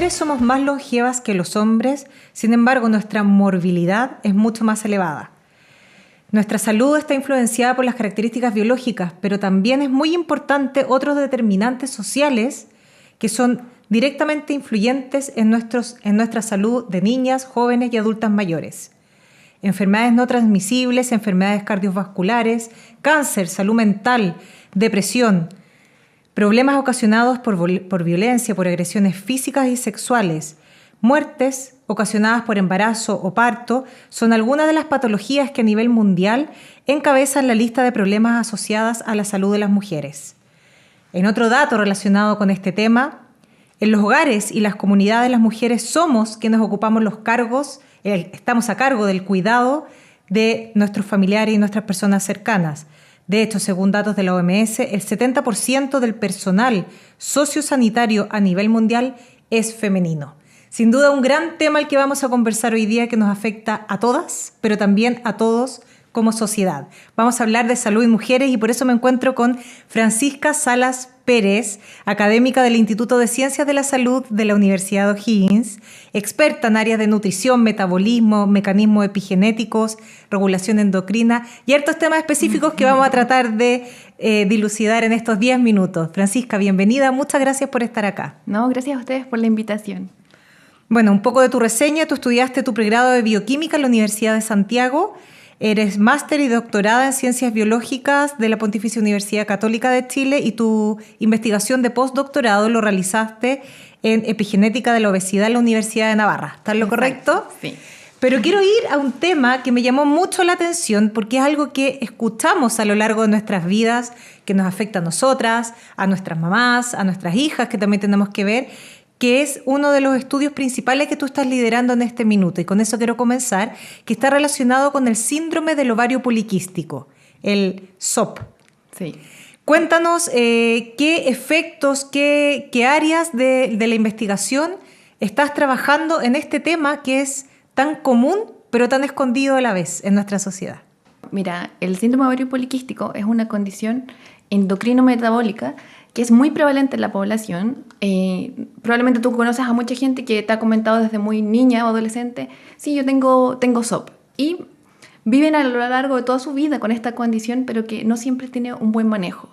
mujeres somos más longevas que los hombres, sin embargo, nuestra morbilidad es mucho más elevada. Nuestra salud está influenciada por las características biológicas, pero también es muy importante otros determinantes sociales que son directamente influyentes en nuestra salud de niñas, jóvenes y adultas mayores. Enfermedades no transmisibles, enfermedades cardiovasculares, cáncer, salud mental, depresión, problemas ocasionados por violencia, por agresiones físicas y sexuales, muertes ocasionadas por embarazo o parto, son algunas de las patologías que a nivel mundial encabezan la lista de problemas asociadas a la salud de las mujeres. En otro dato relacionado con este tema, en los hogares y las comunidades las mujeres somos quienes ocupamos los cargos, estamos a cargo del cuidado de nuestros familiares y nuestras personas cercanas. De hecho, según datos de la OMS, el 70% del personal sociosanitario a nivel mundial es femenino. Sin duda, un gran tema el que vamos a conversar hoy día que nos afecta a todas, pero también a todos como sociedad. Vamos a hablar de salud y mujeres y por eso me encuentro con Francisca Salas Pérez, académica del Instituto de Ciencias de la Salud de la Universidad de O'Higgins, experta en áreas de nutrición, metabolismo, mecanismos epigenéticos, regulación endocrina y hartos temas específicos que vamos a tratar de dilucidar en estos 10 minutos. Francisca, bienvenida, muchas gracias por estar acá. No, gracias a ustedes por la invitación. Bueno, un poco de tu reseña. Tú estudiaste tu pregrado de bioquímica en la Universidad de Santiago. Eres máster y doctorada en Ciencias Biológicas de la Pontificia Universidad Católica de Chile y tu investigación de postdoctorado lo realizaste en epigenética de la obesidad en la Universidad de Navarra. ¿Está lo correcto? Sí. Pero quiero ir a un tema que me llamó mucho la atención porque es algo que escuchamos a lo largo de nuestras vidas, que nos afecta a nosotras, a nuestras mamás, a nuestras hijas, que también tenemos que ver, que es uno de los estudios principales que tú estás liderando en este minuto. Y con eso quiero comenzar, que está relacionado con el síndrome del ovario poliquístico, el SOP. Sí. Cuéntanos qué efectos, qué áreas de la investigación estás trabajando en este tema que es tan común, pero tan escondido a la vez en nuestra sociedad. Mira, el síndrome ovario poliquístico es una condición endocrino-metabólica que es muy prevalente en la población. Probablemente tú conoces a mucha gente que te ha comentado desde muy niña o adolescente, sí, yo tengo SOP. Y viven a lo largo de toda su vida con esta condición, pero que no siempre tiene un buen manejo.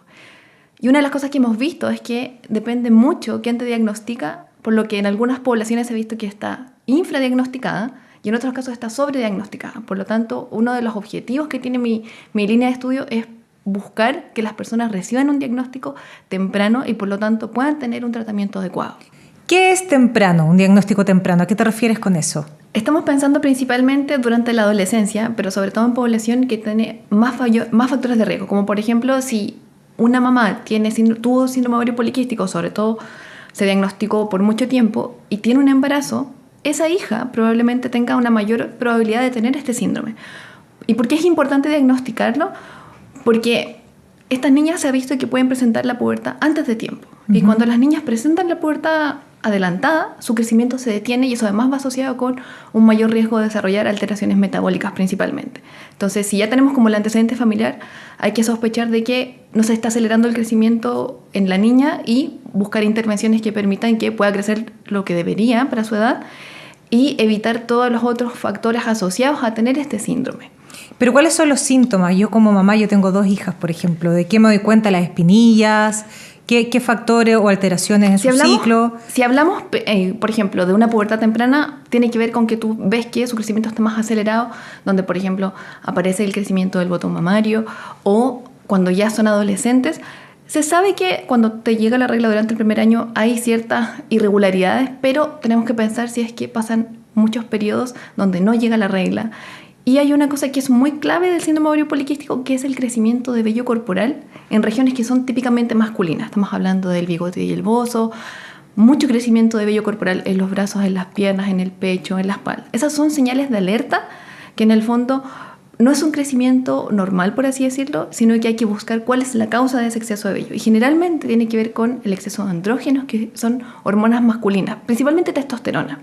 Y una de las cosas que hemos visto es que depende mucho quién te diagnostica, por lo que en algunas poblaciones se ha visto que está infradiagnosticada y en otros casos está sobrediagnosticada. Por lo tanto, uno de los objetivos que tiene mi línea de estudio es buscar que las personas reciban un diagnóstico temprano y por lo tanto puedan tener un tratamiento adecuado. ¿Qué es temprano, un diagnóstico temprano? ¿A qué te refieres con eso? Estamos pensando principalmente durante la adolescencia, pero sobre todo en población que tiene más factores de riesgo, como por ejemplo si una mamá tuvo síndrome ovario poliquístico, sobre todo se diagnosticó por mucho tiempo y tiene un embarazo, esa hija probablemente tenga una mayor probabilidad de tener este síndrome. ¿Y por qué es importante diagnosticarlo? Porque estas niñas se ha visto que pueden presentar la pubertad antes de tiempo. Y cuando las niñas presentan la pubertad adelantada, su crecimiento se detiene y eso además va asociado con un mayor riesgo de desarrollar alteraciones metabólicas principalmente. Entonces, si ya tenemos como el antecedente familiar, hay que sospechar de que no se está acelerando el crecimiento en la niña y buscar intervenciones que permitan que pueda crecer lo que debería para su edad y evitar todos los otros factores asociados a tener este síndrome. Pero ¿cuáles son los síntomas? Yo como mamá, yo tengo 2 hijas, por ejemplo. ¿De qué me doy cuenta? Las espinillas, ¿qué factores o alteraciones en su ciclo? Si hablamos, por ejemplo, de una pubertad temprana, tiene que ver con que tú ves que su crecimiento está más acelerado, donde, por ejemplo, aparece el crecimiento del botón mamario, o cuando ya son adolescentes. Se sabe que cuando te llega la regla durante el primer año hay ciertas irregularidades, pero tenemos que pensar si es que pasan muchos periodos donde no llega la regla. Y hay una cosa que es muy clave del síndrome ovario poliquístico, que es el crecimiento de vello corporal en regiones que son típicamente masculinas. Estamos hablando del bigote y el bozo, mucho crecimiento de vello corporal en los brazos, en las piernas, en el pecho, en la espalda. Esas son señales de alerta que en el fondo no es un crecimiento normal, por así decirlo, sino que hay que buscar cuál es la causa de ese exceso de vello. Y generalmente tiene que ver con el exceso de andrógenos, que son hormonas masculinas, principalmente testosterona.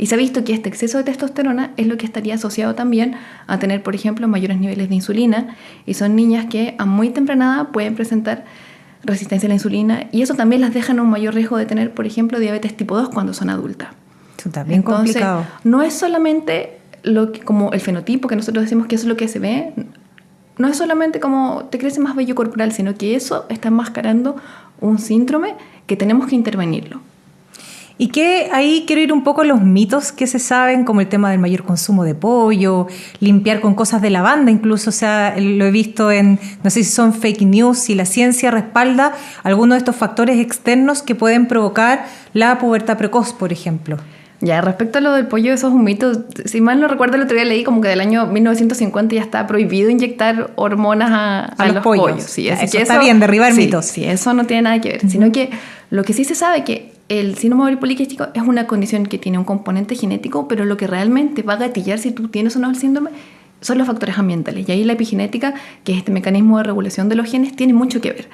Y se ha visto que este exceso de testosterona es lo que estaría asociado también a tener, por ejemplo, mayores niveles de insulina. Y son niñas que a muy temprana edad pueden presentar resistencia a la insulina, y eso también las deja en un mayor riesgo de tener, por ejemplo, diabetes tipo 2 cuando son adultas. Eso también complicado. No es solamente como el fenotipo que nosotros decimos que eso es lo que se ve, no es solamente como te crece más vello corporal, sino que eso está enmascarando un síndrome que tenemos que intervenirlo. Y que ahí quiero ir un poco a los mitos que se saben, como el tema del mayor consumo de pollo, limpiar con cosas de lavanda, incluso, o sea, lo he visto en, no sé si son fake news, si la ciencia respalda algunos de estos factores externos que pueden provocar la pubertad precoz, por ejemplo. Ya, respecto a lo del pollo, eso es un mito. Si mal no recuerdo, el otro día leí como que del año 1950 ya está prohibido inyectar hormonas a los pollos. Sí, ya, así eso que está bien, derribar sí, mitos. Sí, eso no tiene nada que ver. Sino que lo que sí se sabe que el síndrome ovario poliquístico es una condición que tiene un componente genético, pero lo que realmente va a gatillar si tú tienes o no el síndrome son los factores ambientales. Y ahí la epigenética, que es este mecanismo de regulación de los genes, tiene mucho que ver.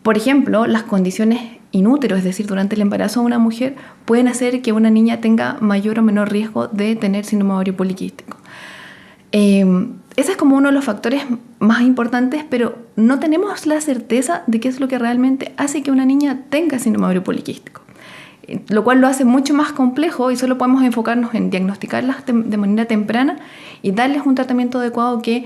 Por ejemplo, las condiciones in útero, es decir, durante el embarazo de una mujer, pueden hacer que una niña tenga mayor o menor riesgo de tener síndrome ovario poliquístico. Ese es como uno de los factores más importantes, pero no tenemos la certeza de qué es lo que realmente hace que una niña tenga síndrome ovario poliquístico, lo cual lo hace mucho más complejo y solo podemos enfocarnos en diagnosticarlas de manera temprana y darles un tratamiento adecuado que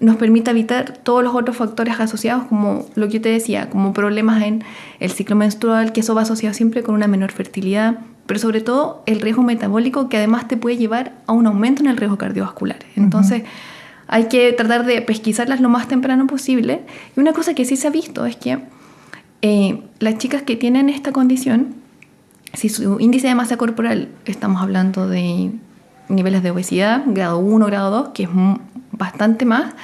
nos permita evitar todos los otros factores asociados, como lo que yo te decía, como problemas en el ciclo menstrual, que eso va asociado siempre con una menor fertilidad, pero sobre todo el riesgo metabólico, que además te puede llevar a un aumento en el riesgo cardiovascular. Entonces, hay que tratar de pesquisarlas lo más temprano posible. Y una cosa que sí se ha visto es que las chicas que tienen esta condición, si su índice de masa corporal, estamos hablando de niveles de obesidad, grado 1, grado 2, que es bastante más,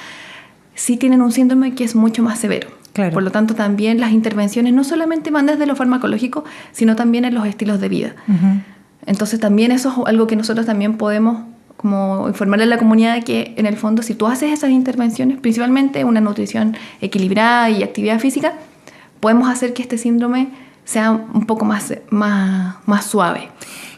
sí tienen un síndrome que es mucho más severo. Claro. Por lo tanto, también las intervenciones no solamente van desde lo farmacológico, sino también en los estilos de vida. Entonces, también eso es algo que nosotros también podemos como informarle a la comunidad de que, en el fondo, si tú haces esas intervenciones, principalmente una nutrición equilibrada y actividad física, podemos hacer que este síndrome sea un poco más suave.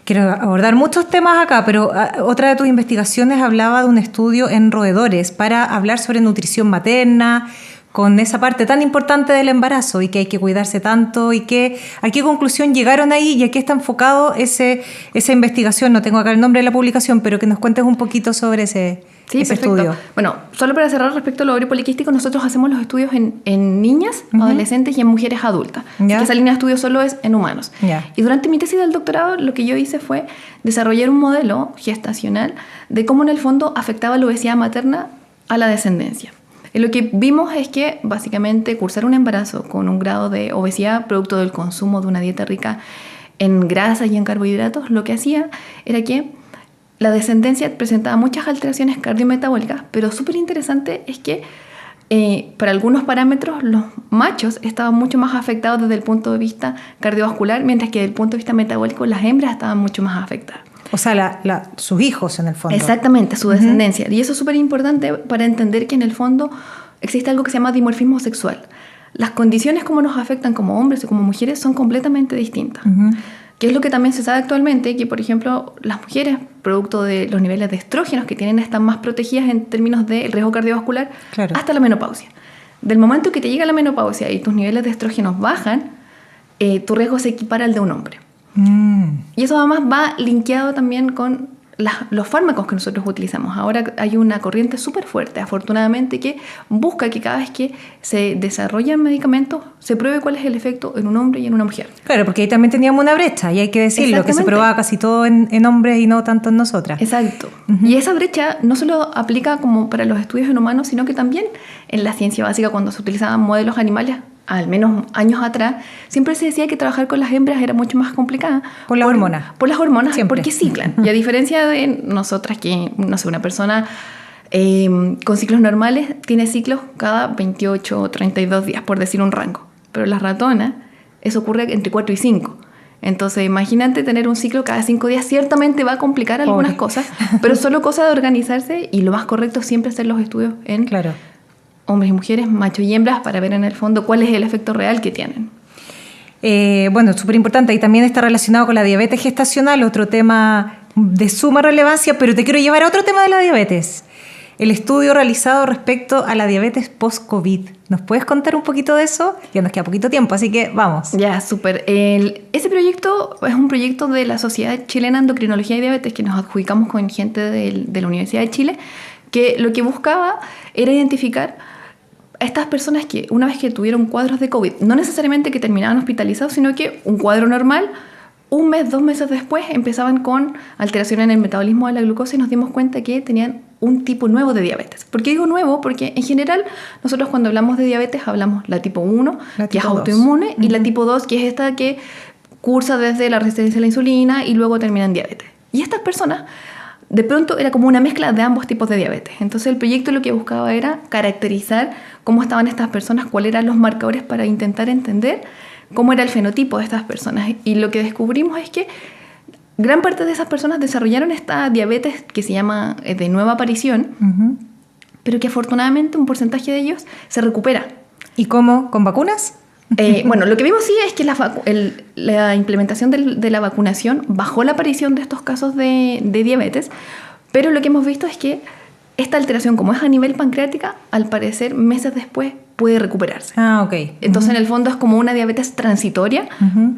Quiero abordar muchos temas acá, pero otra de tus investigaciones hablaba de un estudio en roedores para hablar sobre nutrición materna, con esa parte tan importante del embarazo y que hay que cuidarse tanto, y que a qué conclusión llegaron ahí y a qué está enfocado esa investigación. No tengo acá el nombre de la publicación, pero que nos cuentes un poquito sobre ese estudio. Bueno, solo para cerrar respecto al ovario poliquístico, nosotros hacemos los estudios en niñas, adolescentes y en mujeres adultas. Así que esa línea de estudio solo es en humanos. Y durante mi tesis del doctorado, lo que yo hice fue desarrollar un modelo gestacional de cómo en el fondo afectaba la obesidad materna a la descendencia. Y lo que vimos es que básicamente cursar un embarazo con un grado de obesidad producto del consumo de una dieta rica en grasas y en carbohidratos, lo que hacía era que la descendencia presentaba muchas alteraciones cardiometabólicas, pero súper interesante es que para algunos parámetros los machos estaban mucho más afectados desde el punto de vista cardiovascular, mientras que desde el punto de vista metabólico las hembras estaban mucho más afectadas. O sea, sus hijos en el fondo. Exactamente, su descendencia. Y eso es súper importante para entender que en el fondo existe algo que se llama dimorfismo sexual. Las condiciones como nos afectan como hombres o como mujeres son completamente distintas. Que es lo que también se sabe actualmente, que por ejemplo las mujeres, producto de los niveles de estrógenos que tienen, están más protegidas en términos del riesgo cardiovascular hasta la menopausia. Del momento que te llega la menopausia y tus niveles de estrógenos bajan, tu riesgo se equipara al de un hombre. Y eso además va linkeado también con los fármacos que nosotros utilizamos. Ahora hay una corriente súper fuerte, afortunadamente, que busca que cada vez que se desarrollan medicamentos se pruebe cuál es el efecto en un hombre y en una mujer. Claro, porque ahí también teníamos una brecha, y hay que decirlo, que se probaba casi todo en hombres y no tanto en nosotras. Exacto. Y esa brecha no solo aplica como para los estudios en humanos, sino que también en la ciencia básica, cuando se utilizaban modelos animales, al menos años atrás, siempre se decía que trabajar con las hembras era mucho más complicado. Por las hormonas. Por las hormonas, siempre. Porque ciclan. Y a diferencia de nosotras, que, no sé, una persona con ciclos normales tiene ciclos cada 28 o 32 días, por decir un rango. Pero las ratonas, eso ocurre entre 4 y 5. Entonces, imagínate tener un ciclo cada 5 días, ciertamente va a complicar algunas cosas, pero solo cosa de organizarse, y lo más correcto es siempre hacer los estudios en hombres y mujeres, machos y hembras, para ver en el fondo cuál es el efecto real que tienen. Bueno, súper importante, y también está relacionado con la diabetes gestacional, otro tema de suma relevancia, pero te quiero llevar a otro tema de la diabetes. el estudio realizado respecto a la diabetes post-COVID. ¿Nos puedes contar un poquito de eso? Ya nos queda poquito tiempo, así que vamos. Ya, súper. Ese proyecto es un proyecto de la Sociedad Chilena de Endocrinología y Diabetes que nos adjudicamos con gente de la Universidad de Chile, que lo que buscaba era identificar a estas personas que una vez que tuvieron cuadros de COVID, no necesariamente que terminaban hospitalizados, sino que un cuadro normal, un mes, 2 meses después empezaban con alteración en el metabolismo de la glucosa y nos dimos cuenta que tenían un tipo nuevo de diabetes. ¿Por qué digo nuevo? Porque en general nosotros cuando hablamos de diabetes hablamos la tipo 1, que es autoinmune, y la tipo 2, que es esta que cursa desde la resistencia a la insulina y luego termina en diabetes. Y estas personas, de pronto era como una mezcla de ambos tipos de diabetes. Entonces el proyecto lo que buscaba era caracterizar cómo estaban estas personas, cuáles eran los marcadores para intentar entender cómo era el fenotipo de estas personas. Y lo que descubrimos es que gran parte de esas personas desarrollaron esta diabetes que se llama de nueva aparición, pero que afortunadamente un porcentaje de ellos se recupera. ¿Y cómo? ¿Con vacunas? Bueno, lo que vimos sí es que la implementación de la vacunación bajó la aparición de estos casos de diabetes, pero lo que hemos visto es que esta alteración, como es a nivel pancreática, al parecer meses después puede recuperarse. Ah, ok. Entonces, en el fondo es como una diabetes transitoria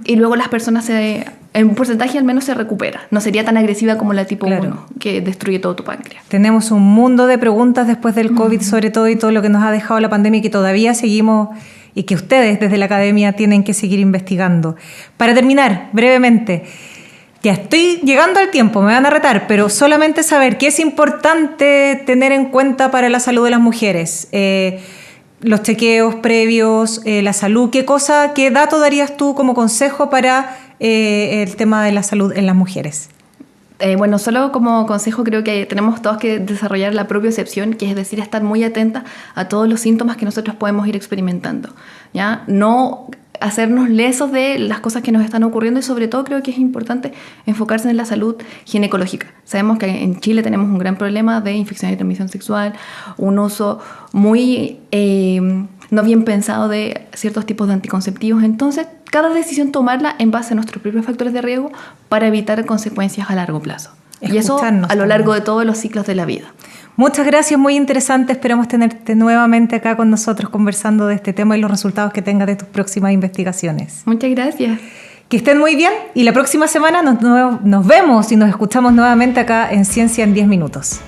y luego las personas, en un porcentaje al menos, se recupera. No sería tan agresiva como la tipo 1, que destruye todo tu páncreas. Tenemos un mundo de preguntas después del COVID, sobre todo, y todo lo que nos ha dejado la pandemia y que todavía seguimos y que ustedes desde la academia tienen que seguir investigando. Para terminar, brevemente, ya estoy llegando al tiempo, me van a retar, pero solamente saber qué es importante tener en cuenta para la salud de las mujeres. Los chequeos previos, la salud, ¿qué dato darías tú como consejo para el tema de la salud en las mujeres? Bueno, solo como consejo creo que tenemos todos que desarrollar la propiocepción, que es decir, estar muy atentas a todos los síntomas que nosotros podemos ir experimentando, ¿ya? No hacernos lesos de las cosas que nos están ocurriendo y sobre todo creo que es importante enfocarse en la salud ginecológica. Sabemos que en Chile tenemos un gran problema de infección de transmisión sexual, un uso muy no bien pensado de ciertos tipos de anticonceptivos. Entonces, cada decisión tomarla en base a nuestros propios factores de riesgo para evitar consecuencias a largo plazo. Y eso a lo largo de todos los ciclos de la vida. Muchas gracias, muy interesante. Esperamos tenerte nuevamente acá con nosotros conversando de este tema y los resultados que tengas de tus próximas investigaciones. Muchas gracias. Que estén muy bien y la próxima semana nos vemos y nos escuchamos nuevamente acá en Ciencia en 10 Minutos.